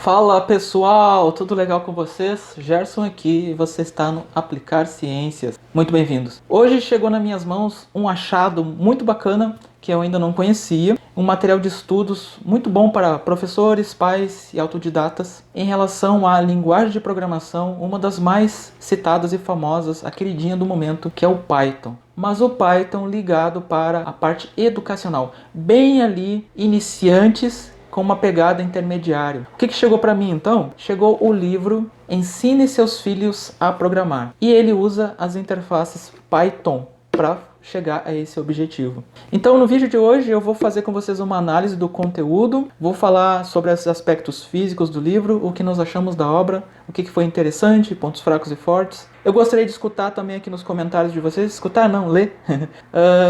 Fala pessoal, tudo legal com vocês? Gerson aqui e você está no Aplicar Ciências. Muito bem-vindos. Hoje chegou nas minhas mãos um achado muito bacana que eu ainda não conhecia, um material de estudos muito bom para professores, pais e autodidatas em relação à linguagem de programação, uma das mais citadas e famosas, a queridinha do momento, que é o Python. Mas o Python ligado para a parte educacional, bem ali iniciantes com uma pegada intermediária. O que chegou para mim então? Chegou o livro Ensine seus filhos a programar. E ele usa as interfaces Python para chegar a esse objetivo. Então no vídeo de hoje eu vou fazer com vocês uma análise do conteúdo, vou falar sobre os aspectos físicos do livro, o que nós achamos da obra, o que foi interessante, pontos fracos e fortes. Eu gostaria de escutar também aqui nos comentários de vocês, escutar não, ler,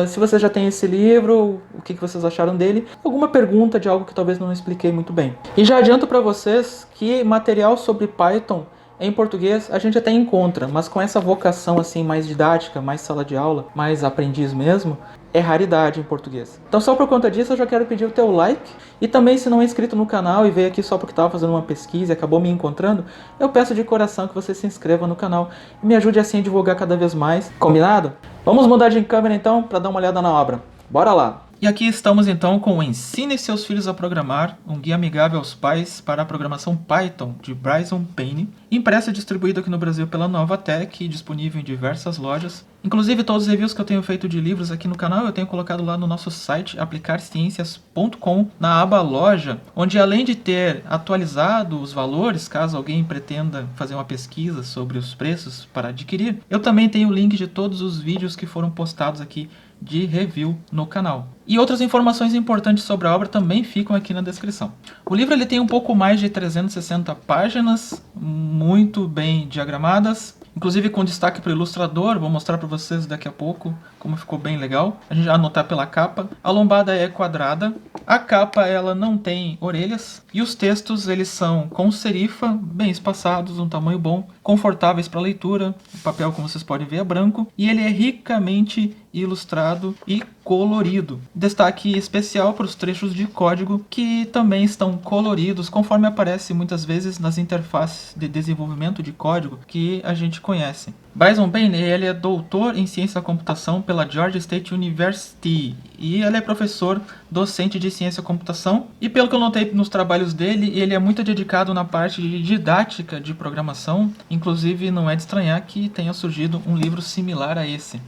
se vocês já têm esse livro, o que vocês acharam dele, alguma pergunta de algo que talvez não expliquei muito bem. E já adianto para vocês que material sobre Python em português a gente até encontra, mas com essa vocação assim mais didática, mais sala de aula, mais aprendiz mesmo, é raridade em português. Então só por conta disso eu já quero pedir o teu like e também se não é inscrito no canal e veio aqui só porque estava fazendo uma pesquisa e acabou me encontrando, eu peço de coração que você se inscreva no canal e me ajude assim a divulgar cada vez mais. Combinado? Vamos mudar de câmera então para dar uma olhada na obra. Bora lá! E aqui estamos então com o Ensine seus filhos a programar, um guia amigável aos pais para a programação Python, de Bryson Payne, impresso e distribuído aqui no Brasil pela Novatec e disponível em diversas lojas. Inclusive todos os reviews que eu tenho feito de livros aqui no canal eu tenho colocado lá no nosso site aplicarciencias.com, na aba loja, onde além de ter atualizado os valores, caso alguém pretenda fazer uma pesquisa sobre os preços para adquirir, eu também tenho o link de todos os vídeos que foram postados aqui de review no canal. E outras informações importantes sobre a obra também ficam aqui na descrição. O livro ele tem um pouco mais de 360 páginas, muito bem diagramadas, inclusive com destaque para o ilustrador, vou mostrar para vocês daqui a pouco como ficou bem legal. A gente vai anotar pela capa. A lombada é quadrada, a capa ela não tem orelhas e os textos eles são com serifa, bem espaçados, um tamanho bom, confortáveis para leitura. O papel, como vocês podem ver, é branco e ele é ricamente ilustrado e colorido. Destaque especial para os trechos de código que também estão coloridos, conforme aparece muitas vezes nas interfaces de desenvolvimento de código que a gente conhece. Bryson Payne, ele é doutor em ciência da computação pela Georgia State University e ele é professor docente de ciência da computação e pelo que eu notei nos trabalhos dele, ele é muito dedicado na parte de didática de programação, inclusive não é de estranhar que tenha surgido um livro similar a esse.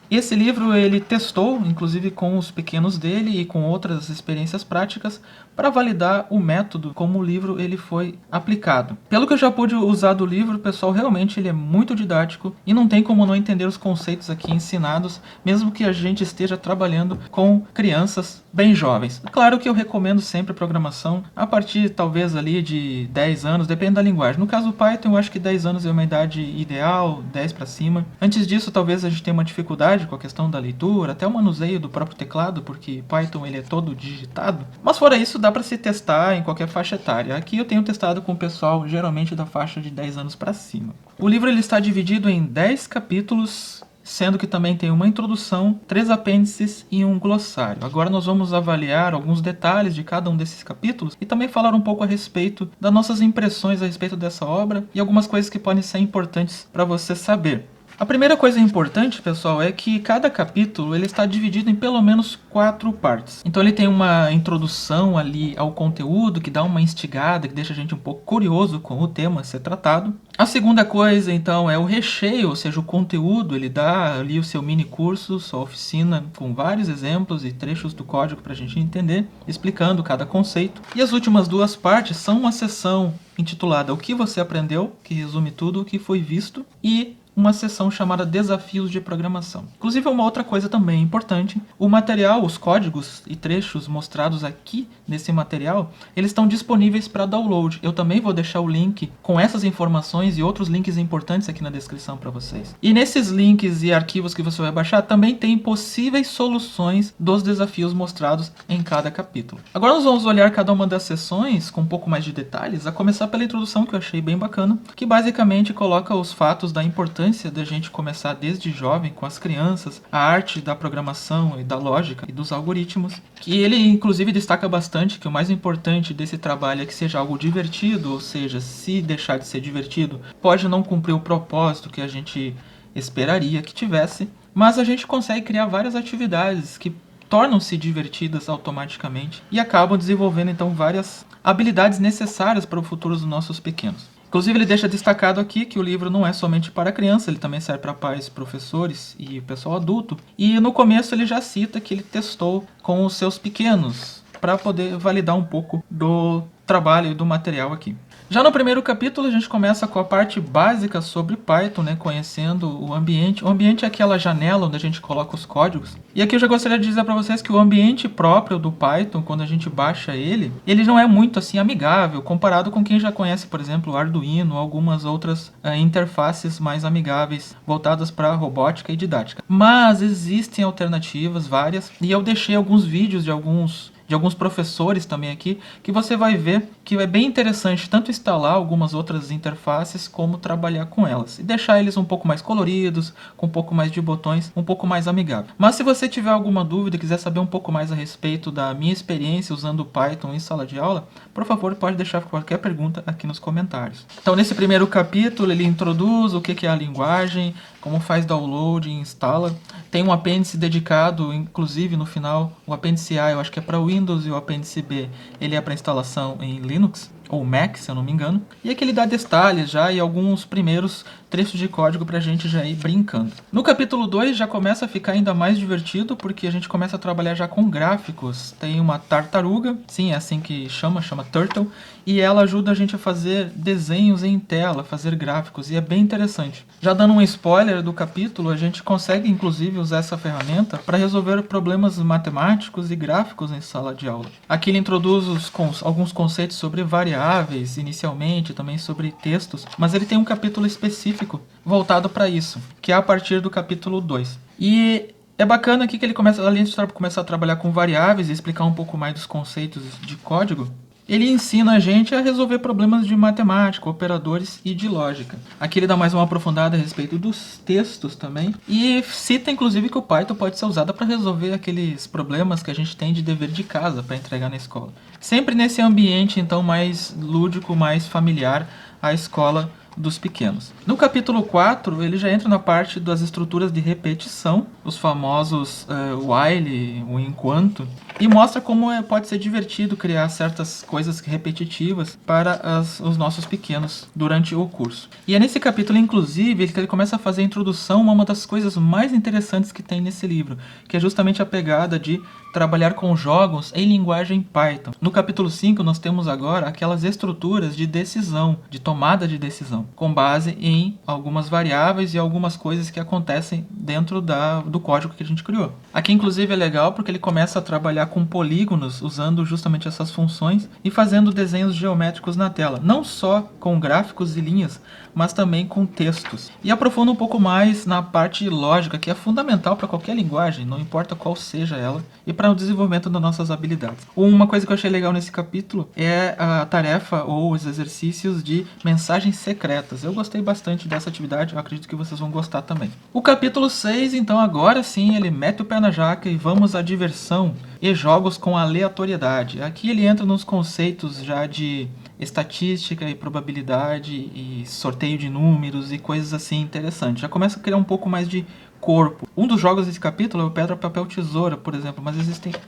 Esse livro ele testou, inclusive com os pequenos dele e com outras experiências práticas, para validar o método como o livro ele foi aplicado. Pelo que eu já pude usar do livro, pessoal, realmente ele é muito didático e não tem como não entender os conceitos aqui ensinados, mesmo que a gente esteja trabalhando com crianças bem jovens. Claro que eu recomendo sempre programação a partir talvez ali de 10 anos, depende da linguagem. No caso do Python, eu acho que 10 anos é uma idade ideal, 10 para cima. Antes disso, talvez a gente tenha uma dificuldade com a questão da leitura, até o manuseio do próprio teclado, porque Python ele é todo digitado. Mas fora isso, dá para se testar em qualquer faixa etária. Aqui eu tenho testado com o pessoal geralmente da faixa de 10 anos para cima. O livro ele está dividido em 10 capítulos, sendo que também tem uma introdução, 3 apêndices e um glossário. Agora nós vamos avaliar alguns detalhes de cada um desses capítulos e também falar um pouco a respeito das nossas impressões a respeito dessa obra e algumas coisas que podem ser importantes para você saber. A primeira coisa importante, pessoal, é que cada capítulo ele está dividido em pelo menos 4 partes. Então ele tem uma introdução ali ao conteúdo, que dá uma instigada, que deixa a gente um pouco curioso com o tema a ser tratado. A segunda coisa, então, é o recheio, ou seja, o conteúdo. Ele dá ali o seu mini curso, sua oficina, com vários exemplos e trechos do código para a gente entender, explicando cada conceito. E as últimas 2 partes são uma seção intitulada O que você aprendeu, que resume tudo o que foi visto, e uma seção chamada Desafios de Programação. Inclusive, uma outra coisa também importante, o material, os códigos e trechos mostrados aqui nesse material, eles estão disponíveis para download. Eu também vou deixar o link com essas informações e outros links importantes aqui na descrição para vocês. E nesses links e arquivos que você vai baixar, também tem possíveis soluções dos desafios mostrados em cada capítulo. Agora nós vamos olhar cada uma das seções com um pouco mais de detalhes, a começar pela introdução que eu achei bem bacana, que basicamente coloca os fatos da importância importância da gente começar desde jovem com as crianças a arte da programação e da lógica e dos algoritmos, que ele inclusive destaca bastante que o mais importante desse trabalho é que seja algo divertido, ou seja, se deixar de ser divertido, pode não cumprir o propósito que a gente esperaria que tivesse, mas a gente consegue criar várias atividades que tornam-se divertidas automaticamente e acabam desenvolvendo então várias habilidades necessárias para o futuro dos nossos pequenos. Inclusive ele deixa destacado aqui que o livro não é somente para criança, ele também serve para pais, professores e pessoal adulto. E no começo ele já cita que ele testou com os seus pequenos para poder validar um pouco do trabalho e do material aqui. Já no primeiro capítulo a gente começa com a parte básica sobre Python, né, conhecendo o ambiente. O ambiente é aquela janela onde a gente coloca os códigos. E aqui eu já gostaria de dizer para vocês que o ambiente próprio do Python, quando a gente baixa ele não é muito assim amigável, comparado com quem já conhece, por exemplo, o Arduino ou algumas outras interfaces mais amigáveis, voltadas para robótica e didática. Mas existem alternativas várias, e eu deixei alguns vídeos de alguns professores também aqui, que você vai ver que é bem interessante tanto instalar algumas outras interfaces como trabalhar com elas. E deixar eles um pouco mais coloridos, com um pouco mais de botões, um pouco mais amigável. Mas se você tiver alguma dúvida e quiser saber um pouco mais a respeito da minha experiência usando o Python em sala de aula, por favor, pode deixar qualquer pergunta aqui nos comentários. Então, nesse primeiro capítulo, ele introduz o que é a linguagem, como faz download e instala. Tem um apêndice dedicado, inclusive no final, o apêndice A eu acho que é para Windows e o apêndice B ele é para instalação em Linux ou Mac, se eu não me engano. E aqui ele dá detalhes já e alguns primeiros trechos de código pra gente já ir brincando. No capítulo 2 já começa a ficar ainda mais divertido, porque a gente começa a trabalhar já com gráficos. Tem uma tartaruga, sim, é assim que chama Turtle, e ela ajuda a gente a fazer desenhos em tela, fazer gráficos, e é bem interessante. Já dando um spoiler do capítulo, a gente consegue inclusive usar essa ferramenta para resolver problemas matemáticos e gráficos em sala de aula. Aqui ele introduz alguns conceitos sobre variáveis, inicialmente, também sobre textos, mas ele tem um capítulo específico voltado para isso, que é a partir do capítulo 2. E é bacana aqui que ele começa, além de começar a trabalhar com variáveis e explicar um pouco mais dos conceitos de código, ele ensina a gente a resolver problemas de matemática, operadores e de lógica. Aqui ele dá mais uma aprofundada a respeito dos textos também. E cita inclusive que o Python pode ser usado para resolver aqueles problemas que a gente tem de dever de casa para entregar na escola. Sempre nesse ambiente então mais lúdico, mais familiar, a escola dos pequenos. No capítulo 4, ele já entra na parte das estruturas de repetição, os famosos while, o enquanto, e mostra como pode ser divertido criar certas coisas repetitivas para os nossos pequenos durante o curso. E é nesse capítulo, inclusive, que ele começa a fazer a introdução a uma das coisas mais interessantes que tem nesse livro, que é justamente a pegada de trabalhar com jogos em linguagem Python. No capítulo 5, nós temos agora aquelas estruturas de decisão, de tomada de decisão, com base em algumas variáveis e algumas coisas que acontecem dentro do código que a gente criou. Aqui, inclusive, é legal porque ele começa a trabalhar com polígonos, usando justamente essas funções e fazendo desenhos geométricos na tela. Não só com gráficos e linhas, mas também com textos. E aprofunda um pouco mais na parte lógica, que é fundamental para qualquer linguagem, não importa qual seja ela, e para o desenvolvimento das nossas habilidades. Uma coisa que eu achei legal nesse capítulo é a tarefa ou os exercícios de mensagens secretas. Eu gostei bastante dessa atividade, eu acredito que vocês vão gostar também. O capítulo 6, então, agora sim, ele mete o pé na jaca e vamos à diversão e jogos com aleatoriedade. Aqui ele entra nos conceitos já de estatística e probabilidade e sorteio de números e coisas assim interessantes. Já começa a criar um pouco mais de corpo. Um dos jogos desse capítulo é o pedra, papel, tesoura, por exemplo,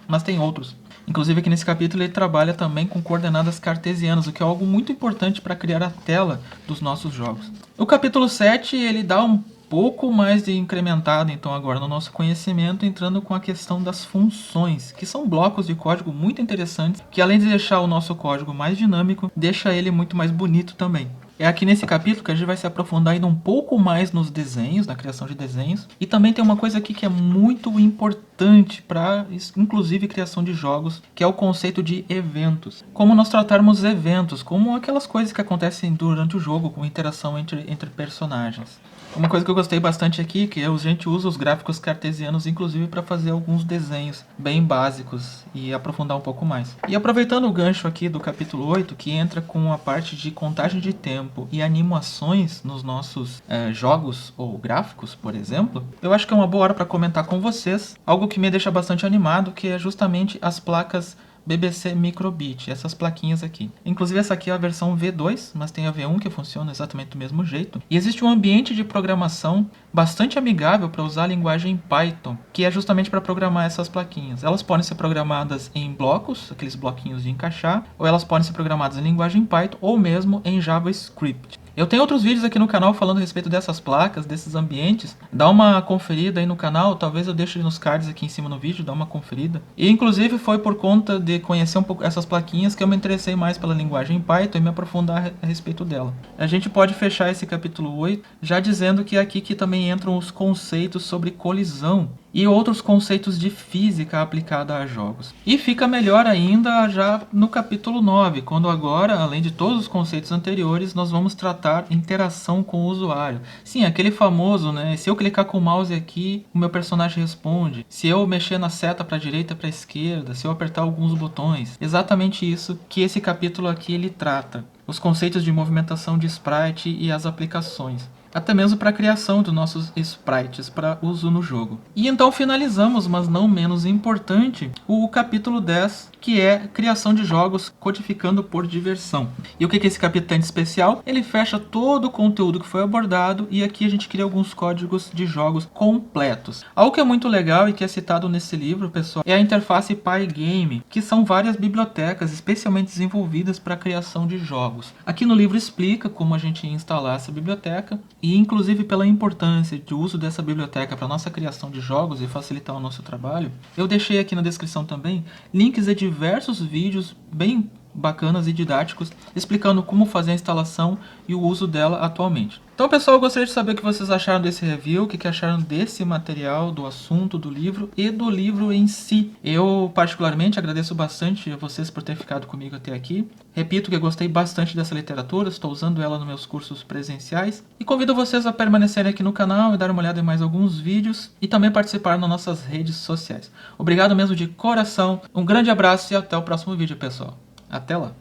mas tem outros. Inclusive aqui nesse capítulo ele trabalha também com coordenadas cartesianas, o que é algo muito importante para criar a tela dos nossos jogos. O capítulo 7 ele dá um pouco mais de incrementado então agora no nosso conhecimento, entrando com a questão das funções, que são blocos de código muito interessantes, que além de deixar o nosso código mais dinâmico, deixa ele muito mais bonito também. É aqui nesse capítulo que a gente vai se aprofundar ainda um pouco mais nos desenhos, na criação de desenhos. E também tem uma coisa aqui que é muito importante importante para, inclusive, criação de jogos, que é o conceito de eventos. Como nós tratarmos eventos, como aquelas coisas que acontecem durante o jogo, com interação entre personagens. Uma coisa que eu gostei bastante aqui, que a gente usa os gráficos cartesianos, inclusive, para fazer alguns desenhos bem básicos e aprofundar um pouco mais. E aproveitando o gancho aqui do capítulo 8, que entra com a parte de contagem de tempo e animações nos nossos jogos ou gráficos, por exemplo, eu acho que é uma boa hora para comentar com vocês algo que me deixa bastante animado, que é justamente as placas BBC Microbit, essas plaquinhas aqui. Inclusive essa aqui é a versão V2, mas tem a V1 que funciona exatamente do mesmo jeito. E existe um ambiente de programação bastante amigável para usar a linguagem Python, que é justamente para programar essas plaquinhas. Elas podem ser programadas em blocos, aqueles bloquinhos de encaixar, ou elas podem ser programadas em linguagem Python ou mesmo em JavaScript. Eu tenho outros vídeos aqui no canal falando a respeito dessas placas, desses ambientes. Dá uma conferida aí no canal, talvez eu deixe nos cards aqui em cima no vídeo, dá uma conferida. E inclusive foi por conta de conhecer um pouco essas plaquinhas que eu me interessei mais pela linguagem Python e me aprofundar a respeito dela. A gente pode fechar esse capítulo 8 já dizendo que é aqui que também entram os conceitos sobre colisão e outros conceitos de física aplicada a jogos. E fica melhor ainda já no capítulo 9, quando agora, além de todos os conceitos anteriores, nós vamos tratar interação com o usuário. Sim, aquele famoso, né? Se eu clicar com o mouse aqui, o meu personagem responde. Se eu mexer na seta para a direita, para a esquerda, se eu apertar alguns botões. Exatamente isso que esse capítulo aqui ele trata. Os conceitos de movimentação de sprite e as aplicações. Até mesmo para a criação dos nossos sprites para uso no jogo. E então finalizamos, mas não menos importante, o capítulo 10, que é criação de jogos codificando por diversão. E o que esse capítulo tem de especial? Ele fecha todo o conteúdo que foi abordado e aqui a gente cria alguns códigos de jogos completos. Algo que é muito legal e que é citado nesse livro, pessoal, é a interface Pygame, que são várias bibliotecas especialmente desenvolvidas para a criação de jogos. Aqui no livro explica como a gente instalar essa biblioteca, e inclusive pela importância de uso dessa biblioteca para nossa criação de jogos e facilitar o nosso trabalho, eu deixei aqui na descrição também links de diversos vídeos bem bacanas e didáticos explicando como fazer a instalação e o uso dela atualmente. Então, pessoal, eu gostaria de saber o que vocês acharam desse review, o que acharam desse material, do assunto, do livro e do livro em si. Eu, particularmente, agradeço bastante a vocês por terem ficado comigo até aqui. Repito que eu gostei bastante dessa literatura, estou usando ela nos meus cursos presenciais. E convido vocês a permanecerem aqui no canal e dar uma olhada em mais alguns vídeos e também participar nas nossas redes sociais. Obrigado mesmo de coração, um grande abraço e até o próximo vídeo, pessoal. Até lá!